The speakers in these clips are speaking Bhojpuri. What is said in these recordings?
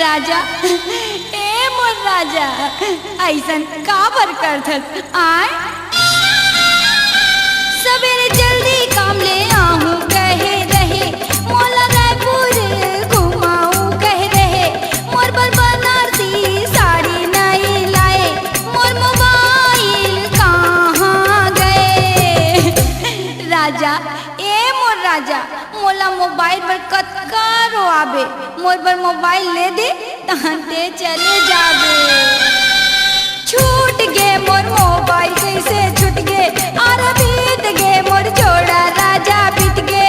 राजा ए मोर राजा ऐसन काबर करथस आय सवेरे जल्दी काम ले आहूँ कहे रहे मोला रायपुर घुमाऊँ कह रहे मोर बर बनारसी साड़ी नहीं लाए मोर मोबाइल कहाँ गए राजा ए मोर राजा मोला मोबाइल पर कतका रो आबे मोर पर मोबाइल ले दे तहते चले जाबे छूट गे मोर मोबाइल कैसे छूट गे अरे बीत गे मोर जोड़ा राजा बीत गे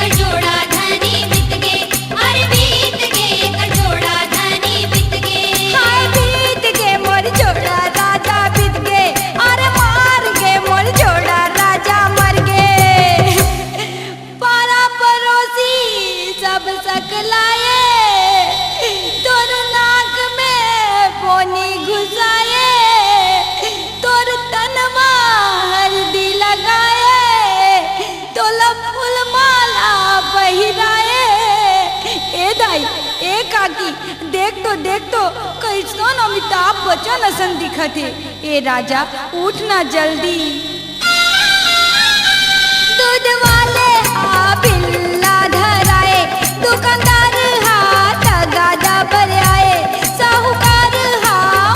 कटोरा धनी बीत गे अरे बीत गे कटोरा धनी बीत गे हाय बीत गे मोर जोड़ा राजा बीत गे अरे मार गे मोर जोड़ा राजा मर गे पारा पड़ोसी सब सकलाए तोर नाक में पोनी घुसाए तोर तनवा हल्दी लगाए तोला फूल माला पहिराए ए दाई ए काकी देख तो कैसन अमिताभ बच्चन असन दिखत है ए राजा उठ ना जल्दी दूध वाले बिल्ला धराए दुकानदार तगादा पर आए साहूकार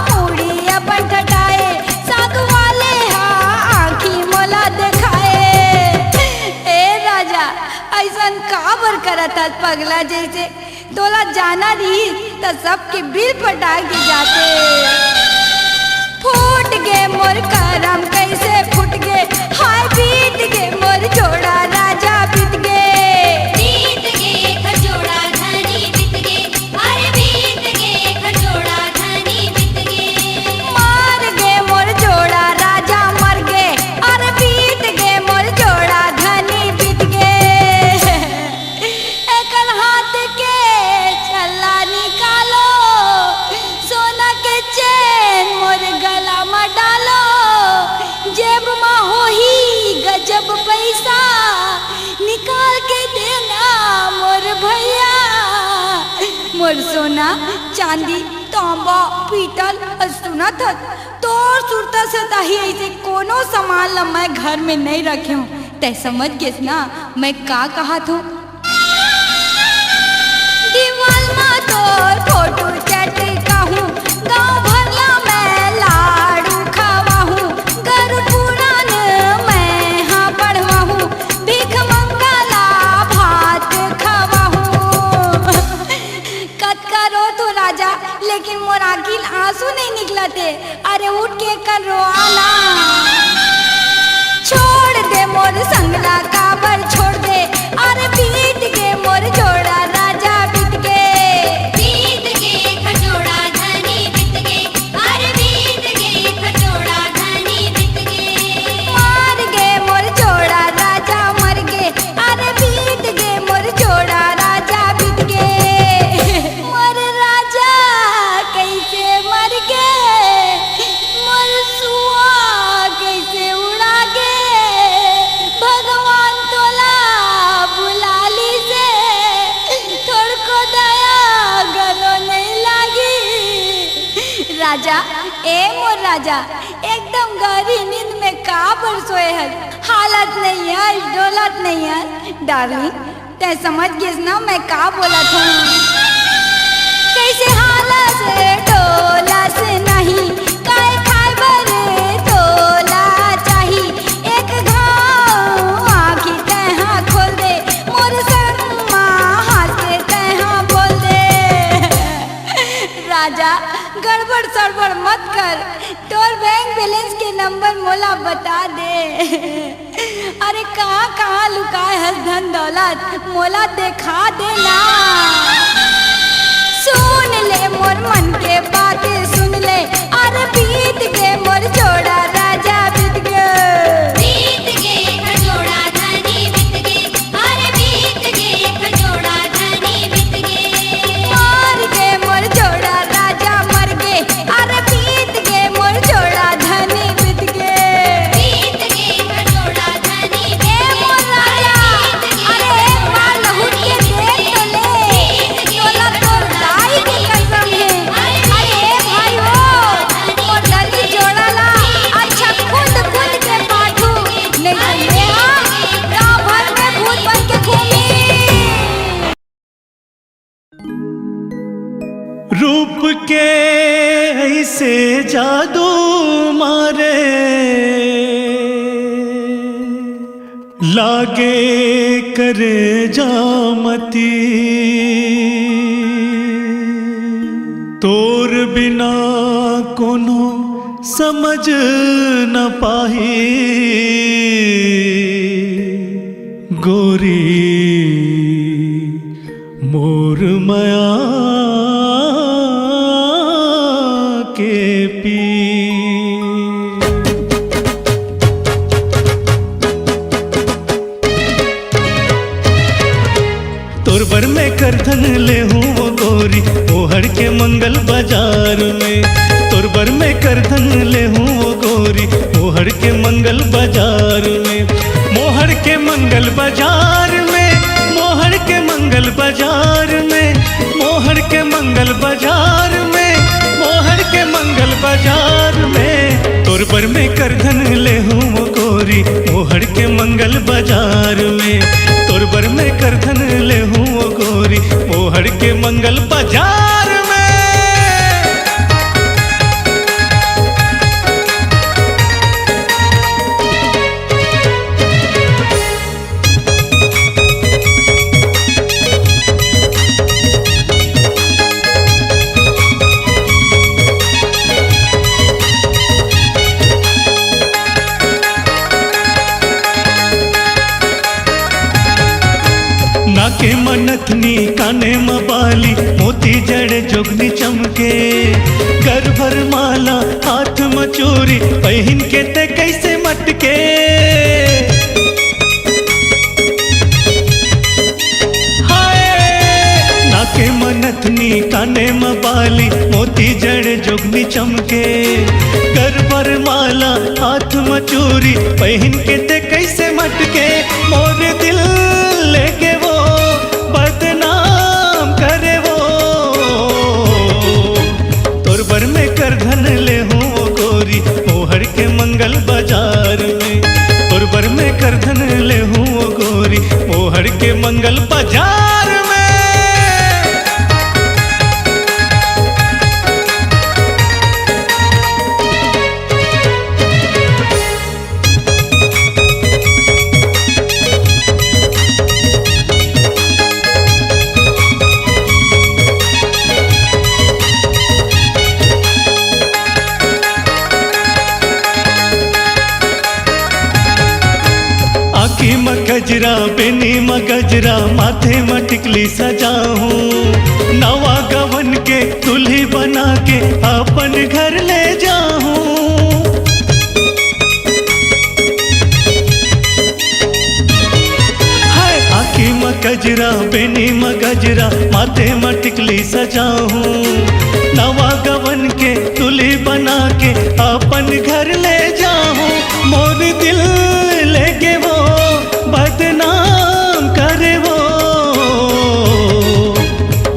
मुड़ी अपन ठटाए साग वाले आँखी मोला दिखाए ए राजा ऐसन काबर करत पगला जैसे तोला जाना रही तो सबके बिल पटा के जाते फूट गे मोर करम कैसे फूट गे हाय बीत गे मोर जोड़ा राजा बीत गे कटोरा धनी बीत गे अरे बीत गे कटोरा धनी बीत गे मार गे मोर जोड़ा राजा मर गे अरे बीत गे मोर जोड़ा धनी बीत गे एकल हाथ के छल्ला निकालो सोना के चैन मोर गला में डालो जेब में हो ही गजब पैसा निकाल के देना मोर भैया मोर सोना चांदी तांबा पीतल सुना था तोर सुरता से ताही ऐसे कोनो सामान ला मैं घर में नहीं रखे हूँ तै समझ गे ना मैं का कहा था दीवाल में तोर फोटो चटका हूँ गाँव भरला मैं लाडू खावा हूँ घर पुरान मैं हाँ पढ़वा हूँ भीख मंगला भात खावा हूँ कत करो तो राजा लेकिन मोर आखिल आंसू नहीं निकलते अरे उठ के कर रो आना छोड़ दे मोर संगला काबर छोड़ दे अरे बीत गे मोर जोड़ा राजा बीत गे कटोरा धनी बीत गे अरे बीत गे कटोरा धनी बीत गे मार गे मोर जोड़ा राजा मर गे अरे बीत गे मोर जोड़ा राजा बीत गे मोर राजा कैसे मर गे मोर सुआ कैसे उड़ा गे भगवान तोला बुला ली से थोड़ को दया गलो नहीं लागी राजा ए मोर राजा एकदम गहरी नींद में काबर सोए है हालत नहीं है डोलत नहीं है डार्लिंग तै समझ गिस ना मैं का बोला था कैसे हालत से डोला से नहीं काय खाइबर तोला चाही एक घाव आँखी तैहा खोल दे मोर शर्मा हाथे तैहा बोल दे राजा गड़बड़ सड़बड़ मत कर तोर बैंक बैलेंस के नंबर मोला बता दे अरे कहाँ लुकाए है धन दौलत मोला दिखा दे ना सुन ले मोर मन के बात सुन ले अरे बीत गे मोर जोड़ा राजा बीत गे कटोरा धनी बीत गे अरे बीत गे कटोरा धनी बीत गे मार गे मोर जोड़ा राजा मर गे अरे बीत गे मोर जोड़ा धनी बीत गे कटोरा धनी ए मोर राजा अरे एक बार लहुट के देख तो ले तोला तो कैसे जादू मारे, लागे करे जामती, तोर बिना कोनो समझ न पाही, गोरी मोर माया के पी। तोर बर में करधन ले हूँ वो गोरी, मोहर के मंगल बाजार में। तोर बर में करधन ले हूँ वो गोरी, मोहर के मंगल बाजार में। मोहर के मंगल बाजार में, मोहर के मंगल बाजार में, मोहर के मंगल बाजार में, मोहर के मंगल बाजार में। तोर बर में करधन ले हूँ वो गोरी, मोहर के मंगल बाजार में। तोर बर में करधन ले हूँ वो गोरी, मोहर के मंगल बाजार में। नाके मनथनी काने मबाली, मोती जड़ जोगनी चमके। घर भर माला हाथ मचोरी, पहन के ते कैसे मटके। हाय नाके मनथनी काने मबाली, मोती जड़ जोगनी चमके। घर भर माला हाथ मचोरी, पहन के ते कैसे मटके। मोर दिल लेके वो बदनाम करे वो, तोर बर में करधन ले हूँ वो गोरी, मोहर के मंगल बाजार में। तोर बर में करधन ले हूँ वो गोरी, मोहर के मंगल बाजार में। आँखी में गजरा, बेनी में गजरा, माथे में टिकली सजाऊं। नवा गवन के दुल्ही बना के अपन घर ले जाऊं। हाय आँखी में गजरा, बेनी में गजरा, माथे में टिकली सजाऊं। नवा गवन के दुल्ही बना के अपन घर ले जाऊं। मोर दिल लेके वो बदनाम करे वो,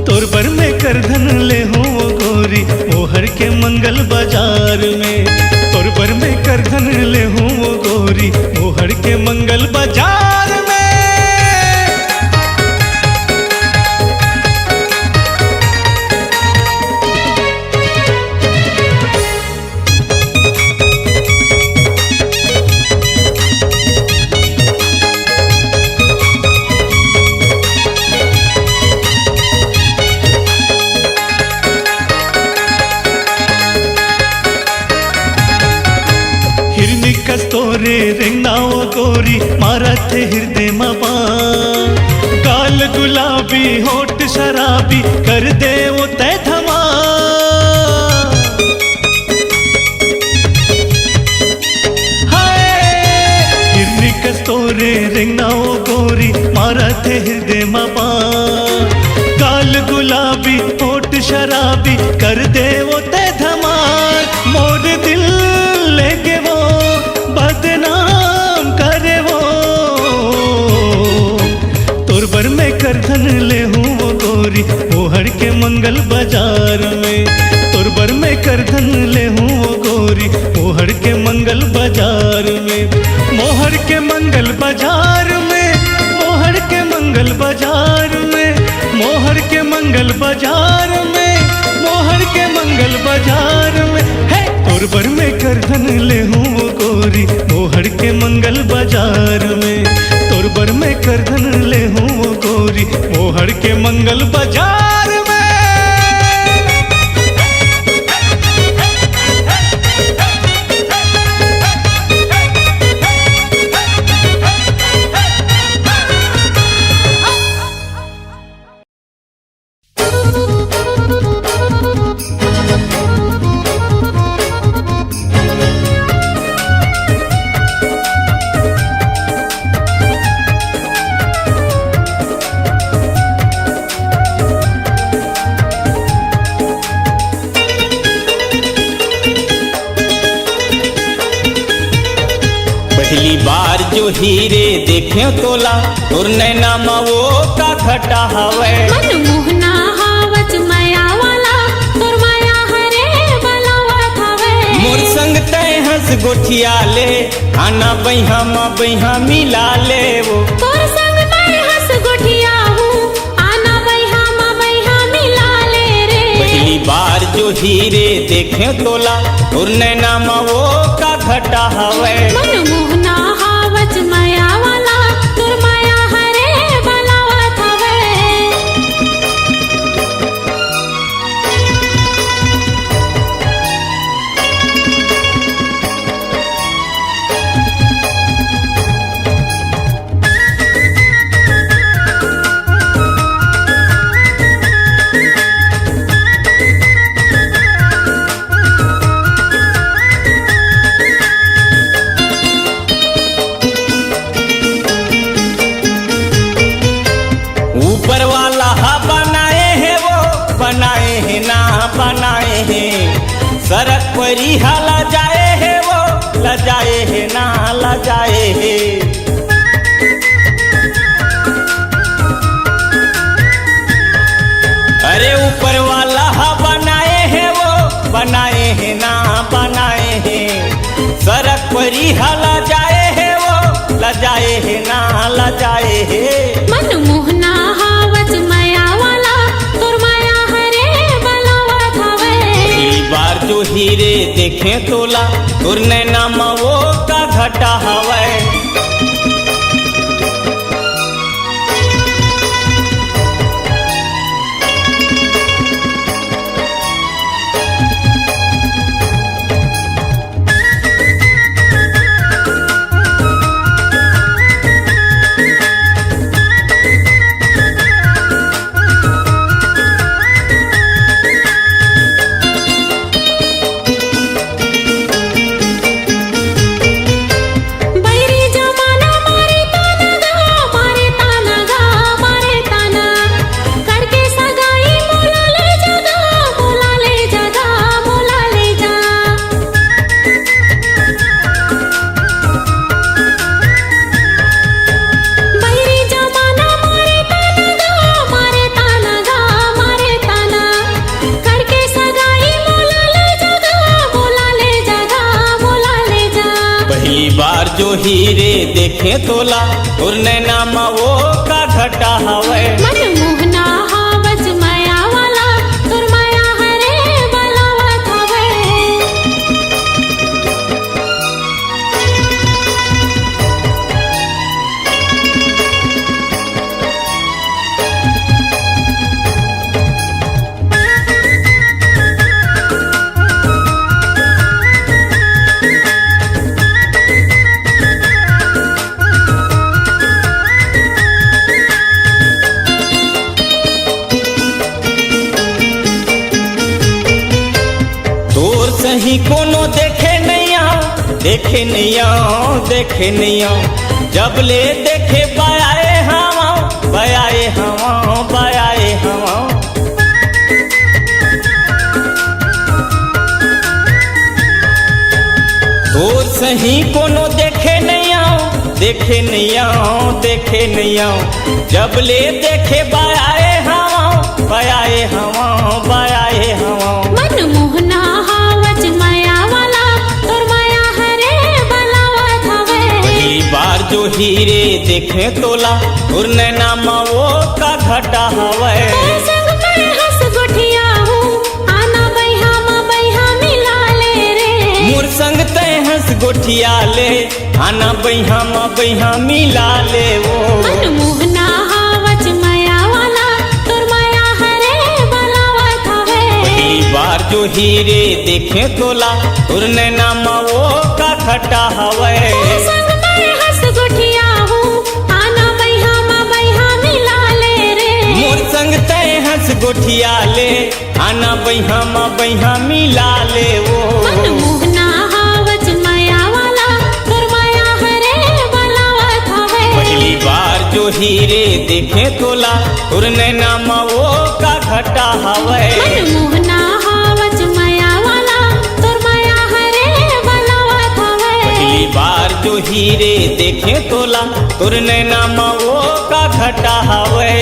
तोर बर में करधन ले हूँ वो गोरी, मोहर के मंगल बाजार में। तोर बर में करधन ले हूँ वो गोरी, मोहर के मंगल बाजार में। कस्तोरे रेंगनाओ गोरी, मारा थे हृदय मबा। गाल गुलाबी होठ शराबी, कर दे वो तय थमा। हाय हिरनी कस्तोरे रेंगनाओ गोरी, मारा थे हृदय मबा। गाल गुलाबी होठ शराबी, कर दे वो तय थमा। मोर दिल लेके वो बदनाम करे वो, तोर बर में करधन ले हूँ वो गोरी, मोहर के मंगल बाजार में। तोर बर में करधन ले हूँ वो गोरी, मोहर के मंगल बाजार में। मोहर के मंगल बाजार में, मोहर के मंगल बाजार में, मोहर के मंगल बाजार में, मोहर के मंगल बाजार में। तोर बर में करधन ले हूँ वो गोरी मोहड़ के मंगल बाजार में। तोर बर में करधन ले हूँ वो गोरी मोहड़ के मंगल बाजार में। पहली बार जो हीरे देखे तोला तोर नैना वो का घटा हवे। मनमोहना हावच माया वाला तोर माया हरे बलावत हवे। मोर संग तय हंस गोठिया ले आना बैहा मिला ले वो। तोर संग मैं हंस गोठिया हूँ आना बैहा मिला ले रे। पहली बार जो हीरे देखे तोला तोर नैना वो का घटा हवे। मनमोहना हावच माया वाला तोर माया हरे बलावत हवे। ऊपर वाला बनाए हैं वो बनाए हैं ना बनाए हैं। सड़क पर ही ला जाए हैं वो ला जाए हैं ना ला जाए हैं। अरे ऊपर वाला बनाए हैं वो बनाए हैं ना बनाए हैं। सड़क पर ही ला जाए हैं वो ला जाए हैं ना ला जाए हैं। मनमोहना हावच माया वाला तोर माया हरे बलावत हवे। पहली बार जो हीरे देखे तोला तोर नैना वो का घटा हवे। बैरी जमाना मारे ताना करके सगाई मोला ले जा। बैरी जमाना मारे ताना करके सगाई मोला ले जा। पहली बार जो हीरे देखे तोला तोर नैना वो का घटा हवे। मनमोहना हावच माया वाला तोर माया हरे बलावत हवे। तोर सही कोनो देखे नैया जब ले देखे बयाए हवा। तोर सही कोनो देखे नैया जब ले देखे बयाए हवा। मनमोहना हावच माया वाला तोर माया हरे बलावत हवे। पहली बार जो हीरे देखे तोला तोर नैना वो का घटा हवे। तोर संग मैं हंस गोठिया हूँ आना बैहा मिला ले रे। हंस गोठिया ले आना बैहा मिला ले वो मनमोहना हावच माया वाला तोर माया हरे बलावत हवे पहली बार जो हीरे देखे तोला तुर नैना वो का खटा हवे संग मैं हंस गोठिया हूँ आना बैहा मिला ले रे मोर संग तय हंस गोठिया ले आना बैहा मिला ले वो मनमोहना हावच माया वाला तोर माया हरे बलावत हवे पहली बार जो हीरे देखे तोला तुर नैना वो का घटा हवे मनमोहना हावच माया वाला तोर माया हरे बलावत हवे पहली बार जो हीरे देखे तोला तुर नैना वो का घटा हवे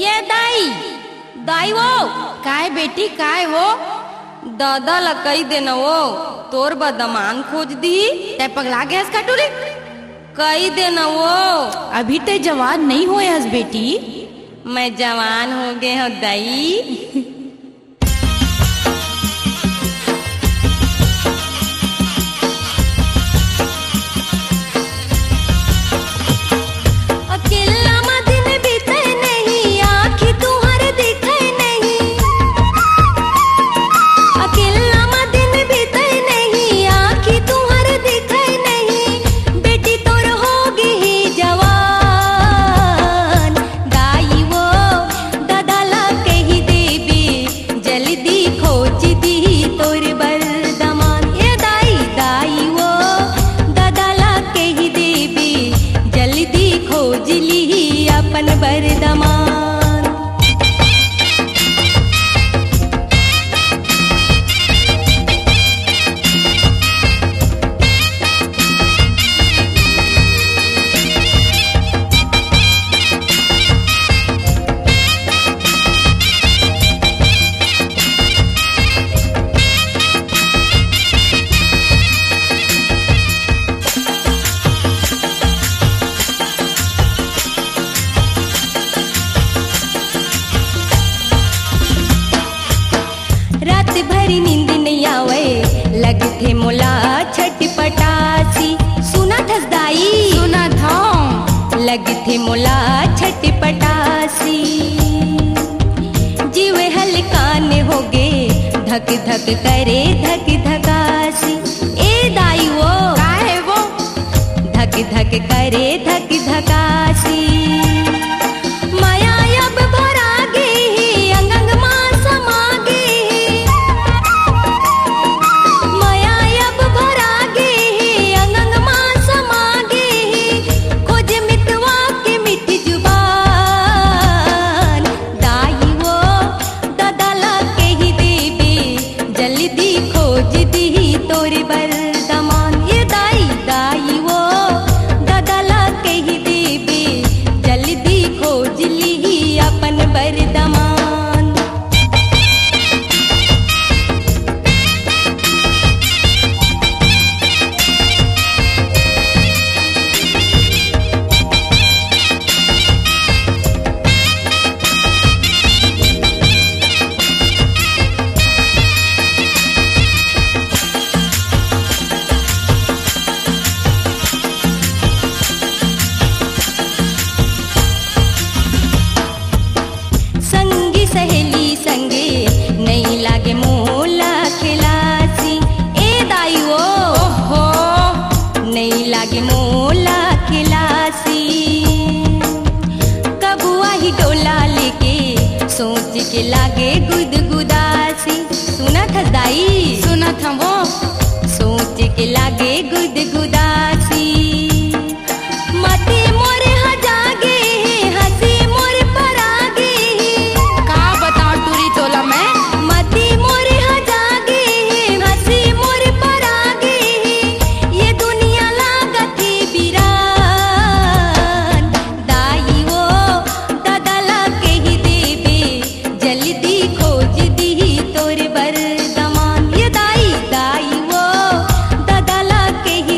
ये दाई वो काय बेटी काय हो दादा ला कही देना वो तोर बदमान खोज दी ते पगला गैस काटूरी कही देना वो अभी ते जवान नहीं हुए हस बेटी। मैं जवान हो गए हूँ दाई अकेला दिन बीते नहीं आँखी तुम्हारे दिखे नहीं अकेला दिन बीते नहीं आँखी तुम्हारे दिखे नहीं बेटी तोर होगी ही जवान दाई वो दादा ला कही देवी जल्दी खोज दी तोर बरदमान ये दाई वो दादा ला कही देवी जल्दी खोज ली अपन बरदमान रात भरी नींद नहीं आवे लगते मोला छटपटासी सुना थस दाई सुना था लगते मोला छटपटासी जीव हलकान हो गे धक धक करे धक धकासी ए दाई वो काहे वो धक धक करे धक धकासी माया अब भरा गई अंग अंग मां समा गई माया अब भरा गई अंग अंग मां समा गई खोज मितवा के मिठी जुबान दाई वो दादा ला कही देवी जल्दी खोज दी तोरे बरदमान ये दाई वो दादा ला कही देवी जल्दी खोज ली अपन बरदमान संगी सहेली संगे नहीं लागे मोला खिलासी ए दाई वो ओहो नहीं लागे मोला खिलासी कबुआ ही डोला लेके सोच के लागे गुदगुदासी सुना था दाई सुना था वो सोच के लागे गुदगुदासी मती मोरे हजागे हंसी मोरे परागे का बताऊं टूरी तोला मैं मती मोरे हजागे हंसी मोरे परागे ये दुनिया लागती बिरान दाई वो दादा ला कही देवे जल्दी खोज दी तोर बरदमान ये दाई वो दादा ला कही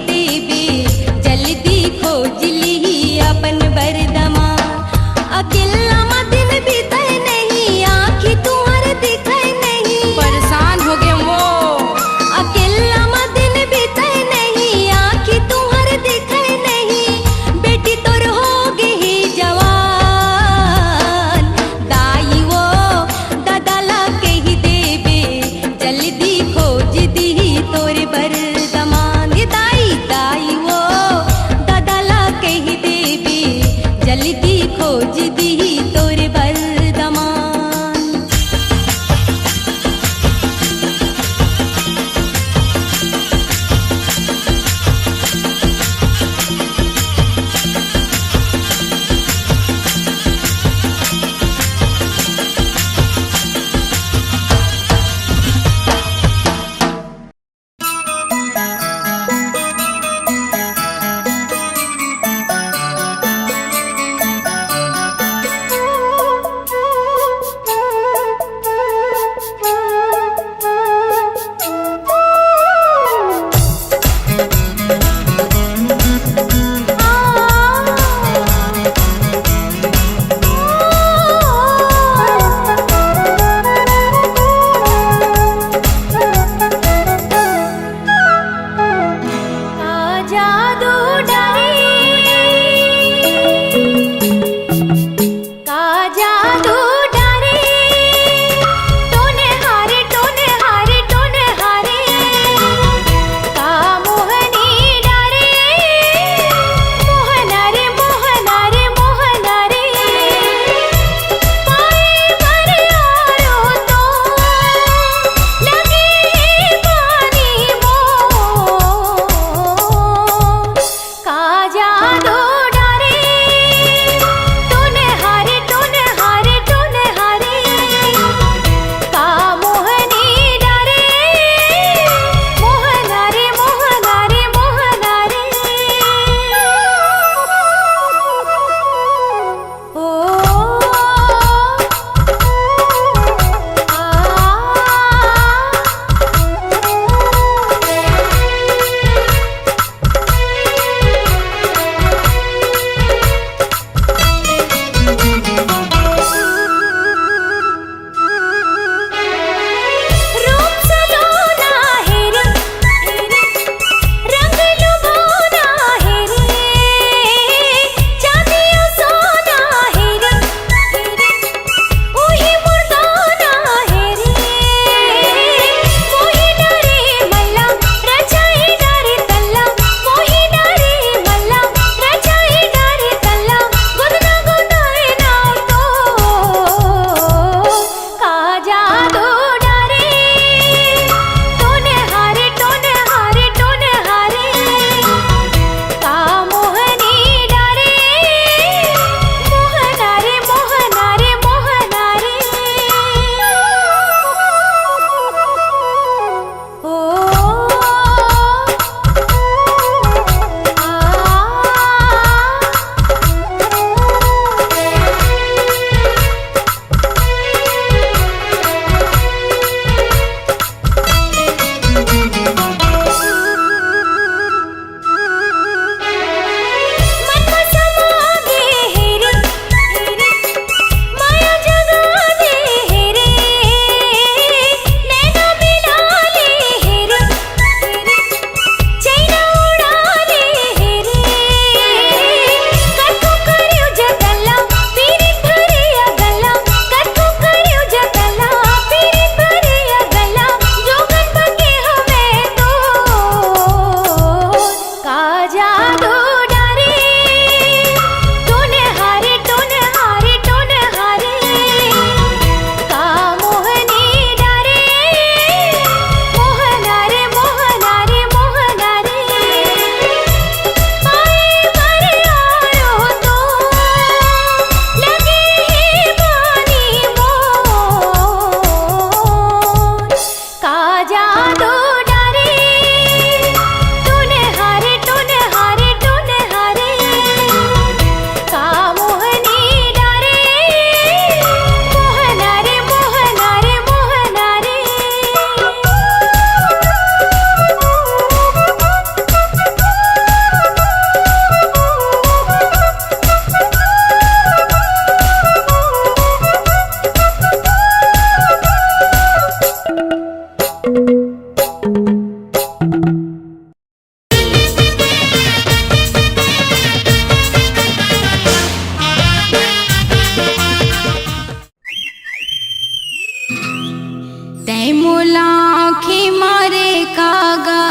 तै मोला आँखी मारे कागा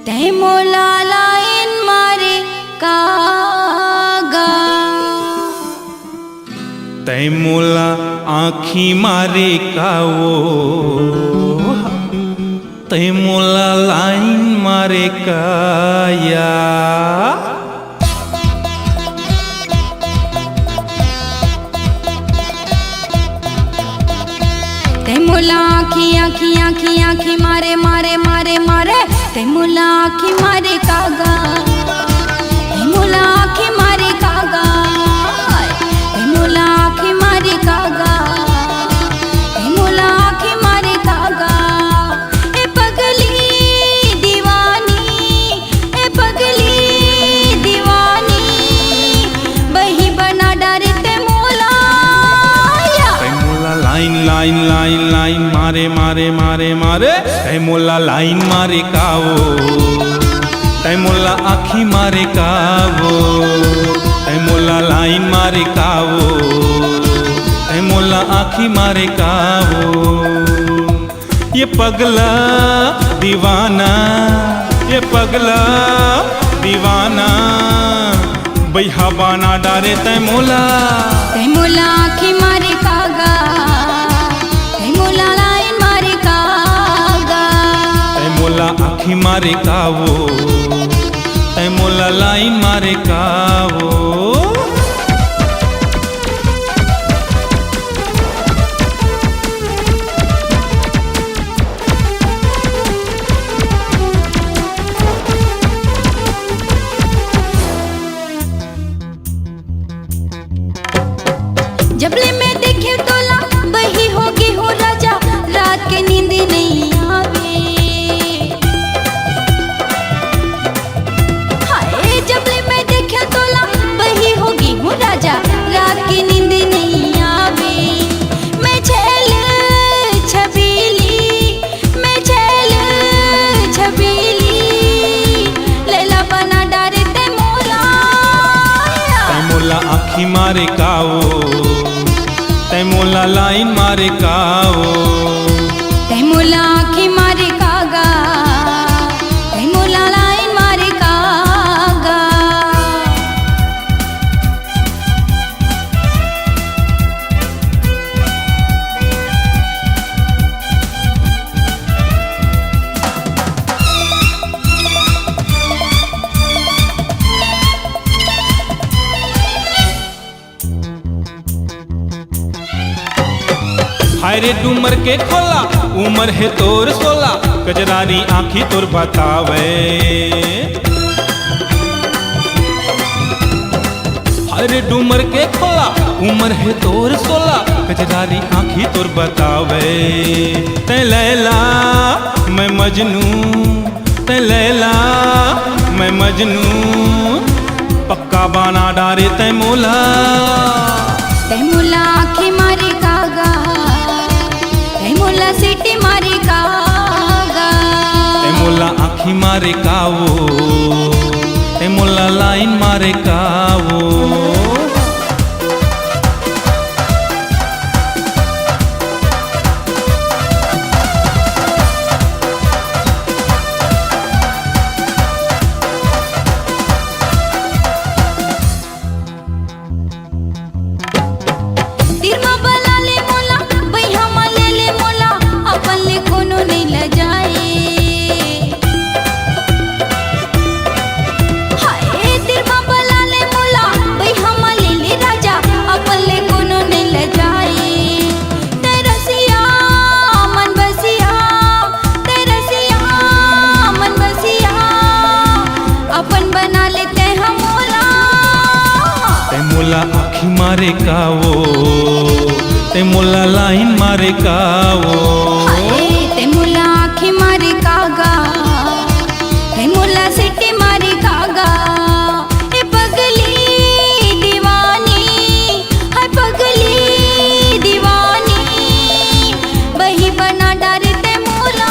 तै मोला लाइन मारे कागा तै मोला आँखी मारे कावो तै मोला लाइन मारे काया तै मोला आँखी आँखी आँखी आँखी मारे मारे मारे मारे तै मोला आँखी मारे कागा तै मोला आँखी मारे कागा तै मोला आँखी मारे कागा तै मोला आँखी मारे कागा ए पगली दीवानी ए पगली दीवानी बही बना डारे तै मोला तै मोला लाइन लाइन लाइन लाइन मारे मारे मारे मारे तै मोला लाइन मारे कावो तै मोला आँखी मारे कावो तै मोला लाइन मारे कावो तै मोला आँखी मारे कावो ये पगला दीवाना ये पगला दीवाना बैहा बाना डारे तै मोला तै मोला आँखी मारे कागा तै मोला लाइन मारे कागा तै मोला आँखी मारे कावो तै मोला लाइन मारे कावो जबले मैं देखे तोला बही होगी हो राजा रात के नींद नहीं आवे हाय जबले मैं देखे तोला बही होगी हो राजा रात की नींद नहीं आवे मैं छैल छबीली मैं छैल छबीली लैला बना डारे तै मोला तै मोला आँखी मारे कावो तै मोला लाइन मारे कावो तै मोला आँखी मारे कागा तै मोला लाइन मारे कागा हाय रे डूमर के खोला उमर है तोर सोला कजरारी आँखी तोर बतावे हाय रे डूमर के खोला उमर है तोर सोला कजरारी आँखी तोर बतावे तै लैला मैं मजनू तै लैला मैं मजनू पक्का बाना डारे तै मोला तै मोला आँखी मारे कागा तै मोला सीटी मारे कागा तै मोला आँखी मारे कावो तै मोला लाइन मारे कावो तिरमा बना ले मोला बैहा मा ले ले मोला अपन ले कोनो नहीं ल जाए हाय तिरमा बना ले मोला बैहा मा ले ले राजा अपन ले कोनो नहीं ल जाए तै रसिया मन बसिया तै रसिया मन बसिया अपन बना ले तै हम मोला तै मोला आँखी मारे कावो तै मोला लाइन मारे कावो हाय तै मोला आँखी मारे कागा तै मोला सीटी मारे कागा ए पगली दीवानी हाय पगली दीवानी बही बना डारे तै मोला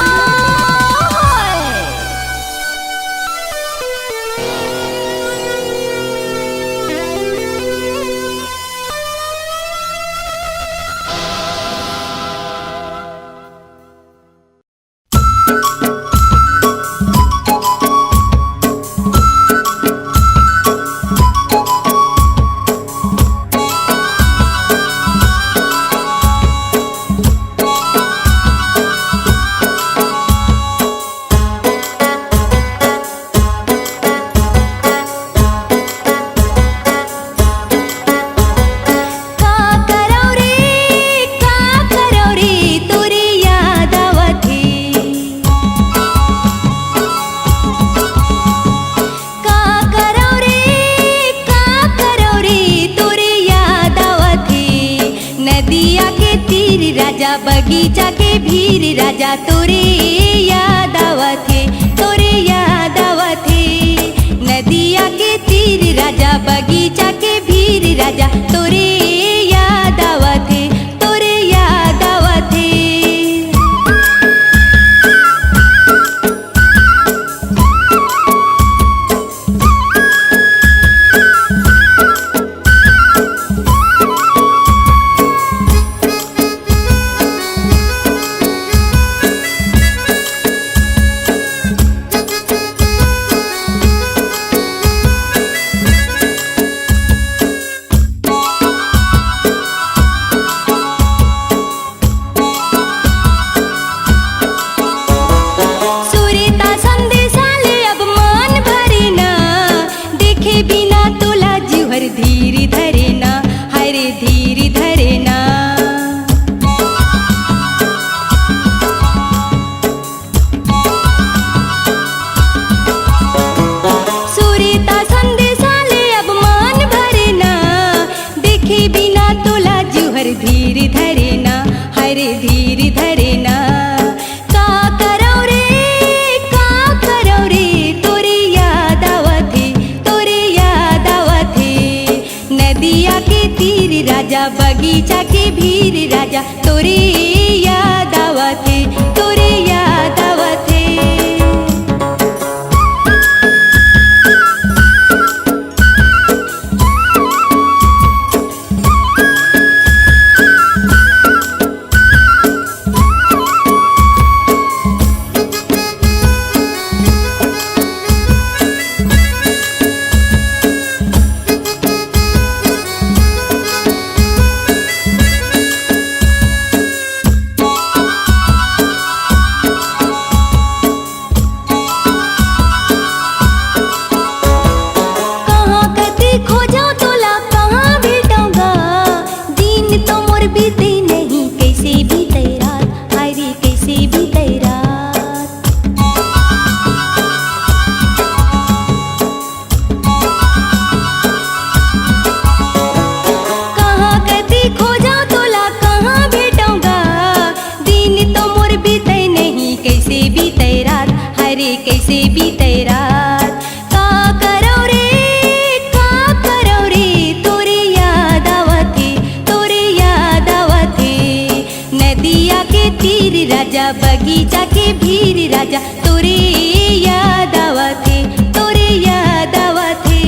राजा बगीचा के भीर राजा तोरे याद आवथे तोरे याद आवथे नदिया के तीर राजा बगीचा के भीर राजा तोरे याद आवथे तोरे याद आवथे सुरेता संदेशाले अब मान भरेना देखे बिना तोला जीवर धीर धरेना हरे धीर धरेना सुरेता संदेशाले अब मान भरेना देखे बिना तोला जीवर धीर धरेना हरे धीर धरेना का करौ रे तोरे याद आवथे तोरे याद आवथे नदिया के तीर राजा बगीचा के भीर राजा तोरे याद आवथे तोरे याद आवथे कहाँ कति खोजा तोला कहाँ भेटूंगा दिन तो मोर बीते नहीं कैसे बीते रात हरे कैसे बीते रात कहाँ कति खोजा तोला कहाँ भेटूंगा दिन तो मोर बीते नहीं कैसे बीते रात हरे कैसे बीते रात का करौ रे तोरे याद आवथे तोरे याद आवथे नदिया के तीर राजा बगीचा के भीर राजा तोरे याद आवथे तोरे याद आवथे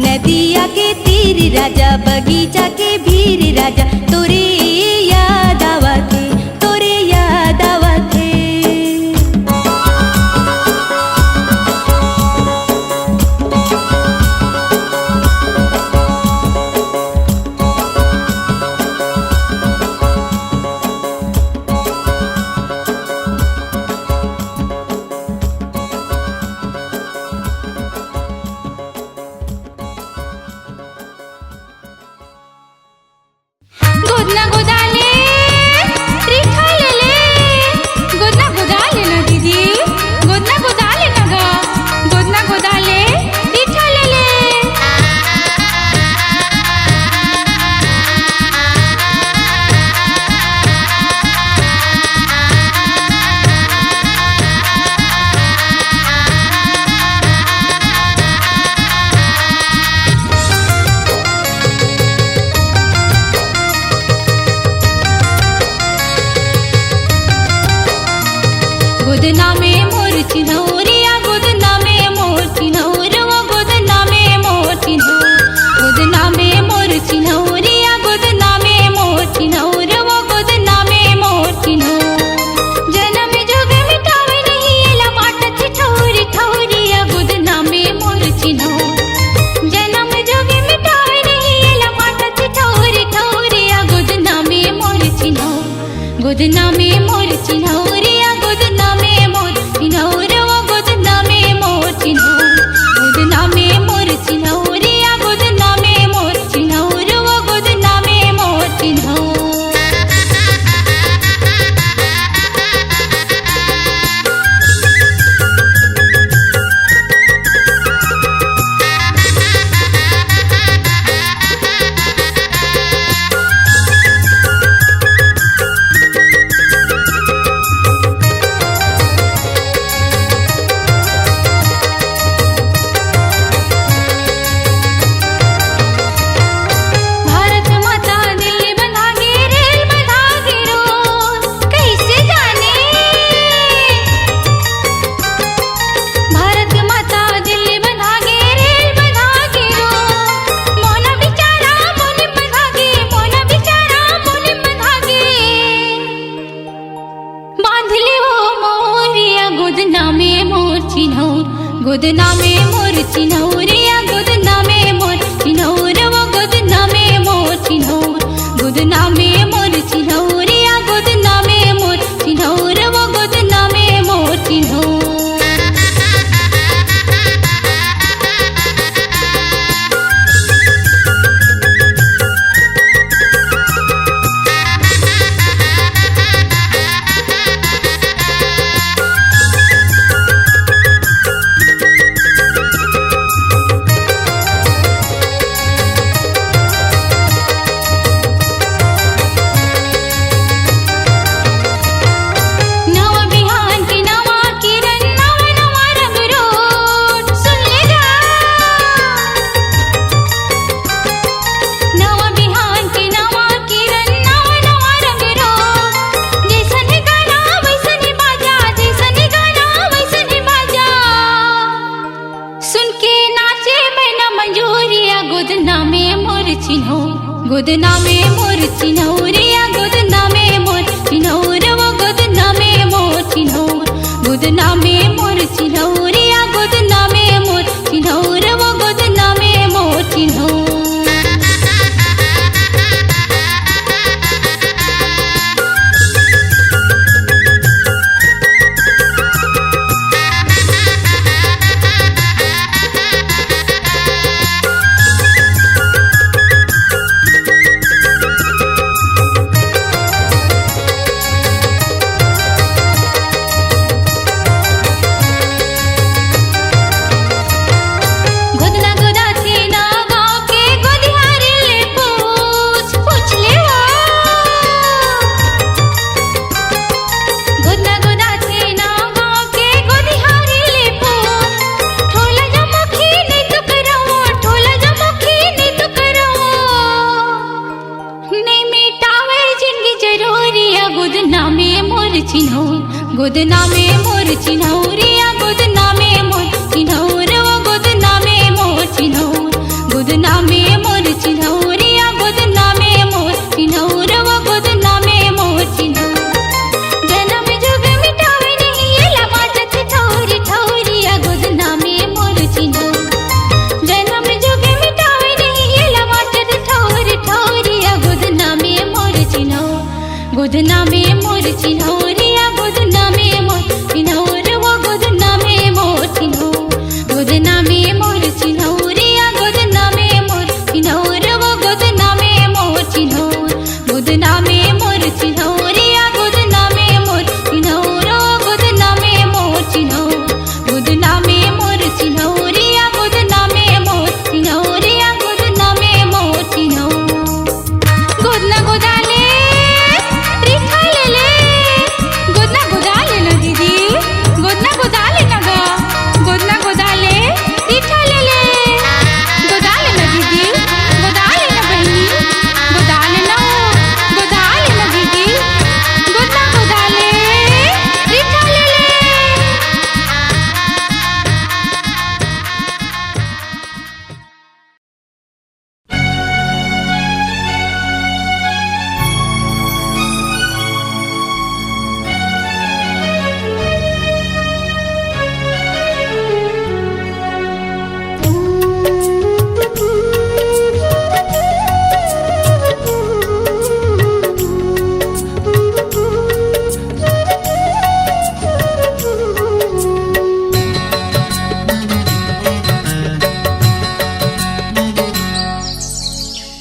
नदिया के तीर राजा बगीचा के भीर राजा तोरे याद आवथे तोरे याद आवथे गोदना गोदाले त्रिठा ले गोदना गोदाले ना दीदी गोदना गोदाले ना गा गोदना गोदाले त्रिठा ले गोदना में मोर चिन्हौरिया गोदना में मोर चिन्हौर वो गोदना में मोर चिन्हौर गोदना में मोर चिन्हौरिया गोदना में मोर चिन्हौर वो गोदना में मोर चिन्हौर जन्म जोग मिटावे नहीं एला माट ठौरी ठौरिया गोदना में मोर चिन्हौर जन्म जोग मिटावे नहीं एला माट ठौरी ठौरिया गोदना में मोर चिन्हौर गोदना में मोर चिन्हौरिया गोदना में मोर चिन्हौर वो गोदना में मोर चिन्हौर गोदना में मोर चिन्हौरिया गोदना में मोर चिन्हौर वो गोदना में मोर चिन्हौर गोदना में मोर चिन्हौर गोदना में मोर चिन्हौरिया गोदना में मोर चिन्हौर वो गोदना में मोर चिन्हौर गोदना में मोर चिन्हौरिया गोदना में मोर चिन्हौर वो गोदना में मोर चिन्हौर गोदना में मोर चिन्हौरिया गोदना में मोर चिन्हौर वो गोदना में मोर चिन्हौर गोदना में मोर चिन्हौरिया गोदना में मोर चिन्हौर वो गोदना में मोर चिन्हौर गोदना में मोर चिन्हौरिया गोदना में मोर चिन्हौर वो गोदना में मोर चिन्हौर गोदना में मोर चिन्हौरिया गोदना में मोर चिन्हौर वो गोदना में मोर चिन्हौर जन्म जुग मिटावे नहीं ये लमाजत ठौरी ठौरिया गोदना में मोर चिन्हौर जन्म जुग मिटावे नहीं ये लमाजत ठौरी ठौरिया गोदना में मोर चिन्हौर गोदना में मोर चिन्हौरिया गोदना में मोर चिन्हौर वो गोदना में मोर चिन्हौर गोदना में मोर चिन्हौरिया गोदना में मोर चिन्हौर वो गोदना में मोर चिन्हौर गोदना में मोर चिन्हौरिया गोदना में मोर चिन्हौर वो गोदना में मोर चिन्हौर गोदना में मोर चिन्हौरिया गोदना में मोर चिन्हौरिया गोदना में मोर चिन्हौर गोदना गोदाले गोदना गोदाले ना दीदी गोदना गोदाले ना ग गोदना गोदाले रीठा ले ले गोदाले ना दीदी गोदाले ना बहनी गोदाले ना गोदाले ना दीदी गोदना गोदाले रीठा ले ले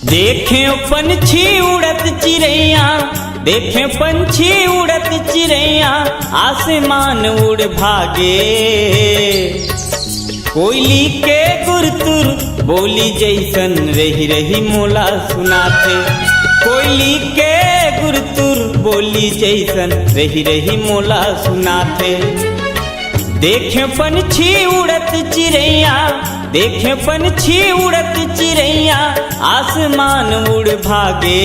देखें पंछी उड़त चिड़ैया देखें पंछी उड़त चिड़ैया आसमान उड़ भागे कोयली के गुरतुर बोली जैसन रही रही मोला सुनाते कोयली के गुरतुर बोली जैसन रही रही मोला सुनाते देखें पंछी उड़त चिड़ैया देखें पंछी उड़त चिड़ैया आसमान उड़ भागे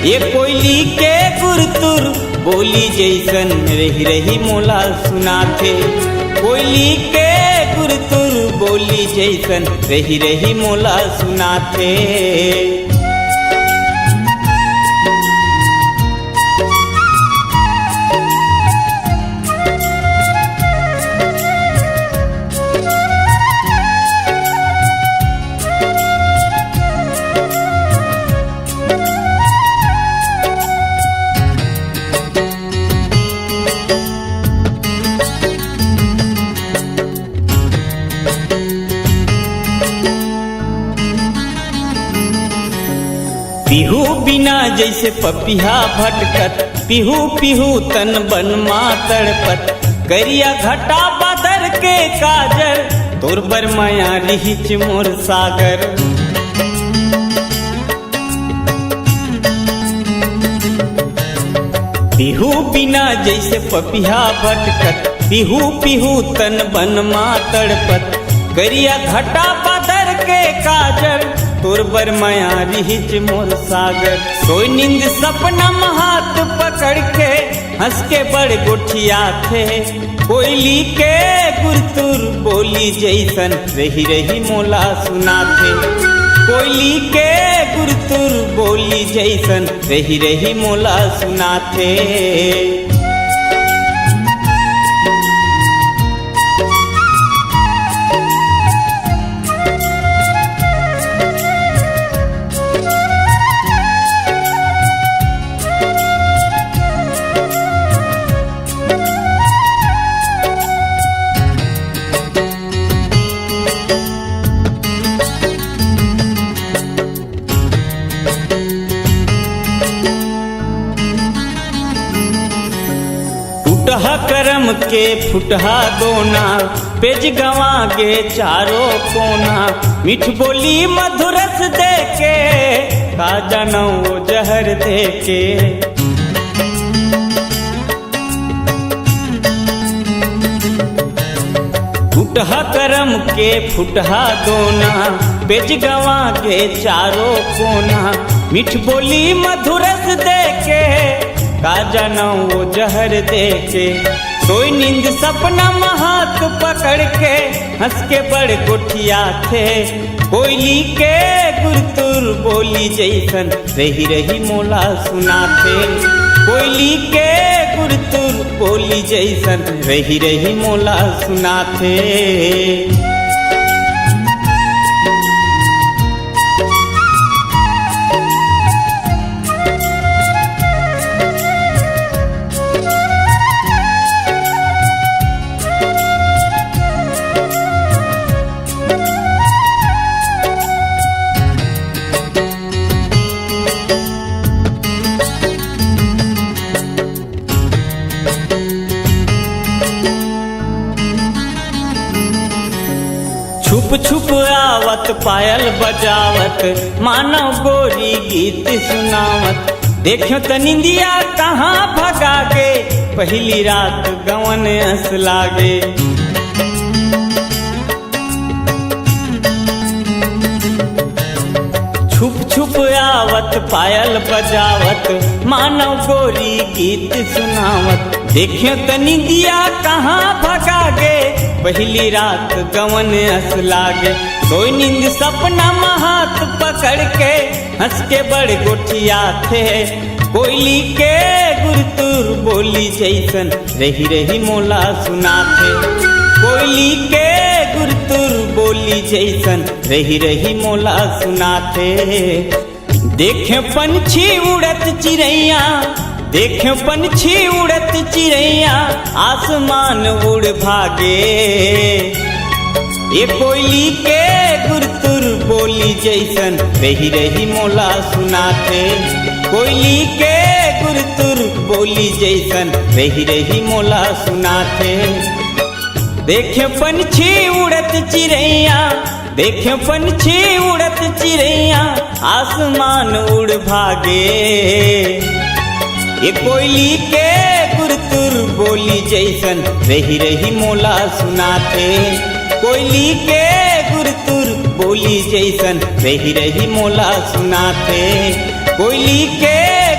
ये कोयली के गुरतुर बोली जैसन रही रही मोला सुनाते कोयली के गुरतुर बोली जैसन रही रही मोला सुनाते जैसे पपिहा भटकत पिहू पिहू तन बन माँ तड़पत करिया घटा बदर के काजर तोर बर माया रिहिच मोर सागर पिहू बिना जैसे पपिहा भटकत पिहू पिहू तन बन माँ तड़पत करिया घटा बदर के काजर तोर बर माया रिहिच मोर सागर सोई नींद सपना हाथ पकड़ के हंस के बड़ गोठिया थे कोयली के गुरतुर बोली जैसन रही रही मोला सुनाथे कोयली के गुरतुर बोली जैसन रही रही मोला सुनाथे फुटहा करम के फुटहा दोना पेज गवा गे चारों कोना मीठ बोली मधुरस दे के का जनौ जहर दे के फुटहा करम के फुटहा दोना पेज गवा गे चारों कोना मीठ बोली मधुरस दे के का जाना वो जहर दे के सोई नींद सपना हाथ पकड़ के हंस के बड़ गोठिया थे कोयली के गुरतुर बोली जैसन रही रही मोला सुनाथे कोयली के गुरतुर बोली जैसन रही रही मोला सुनाथे छुप छुप आवत पायल बजावत मानव गोरी गीत सुनावत देखो त निंदिया कहाँ भगा गे पहली रात गवन हंस लागे छुप छुप आवत पायल बजावत मानव गोरी गीत सुनावत देखो त निंदिया कहाँ भगा गे पहली रात गवन हंस लागे कोई नींद सपना हाथ पकड़ के हंस के बड़ गोठिया थे कोयली के गुरतुर बोली जैसन रही रही मोला सुनाथे कोयली के गुरतुर बोली जैसन रही रही मोला सुनाथे देखे पंछी उड़त चिड़ैया देखे पंछी उड़त चिड़ैया आसमान उड़ भागे ये कोयली के गुरतुर बोली जैसन रही रही मोला सुनाथे कोयली के गुरतुर बोली जैसन रही रही मोला सुनाथे देखे पंछी उड़त चिड़ैया देखे पंछी उड़त चिड़ैया आसमान उड़ भागे ये कोयली के गुरतुर बोली जैसन रही रही मोला सुनाथे कोयली के गुरतुर बोली जैसन रही रही मोला सुनाथे कोयली के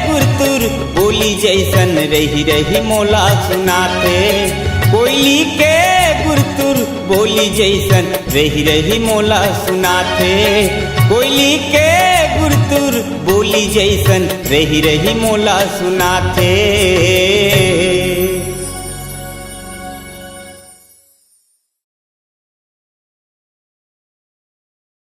गुरतुर बोली जैसन रही रही मोला सुनाथे कोयली के गुरतुर बोली जैसन रही रही मोला सुनाथे कोयली के गुरतुर बोली जैसन रही रही मोला सुनाथे।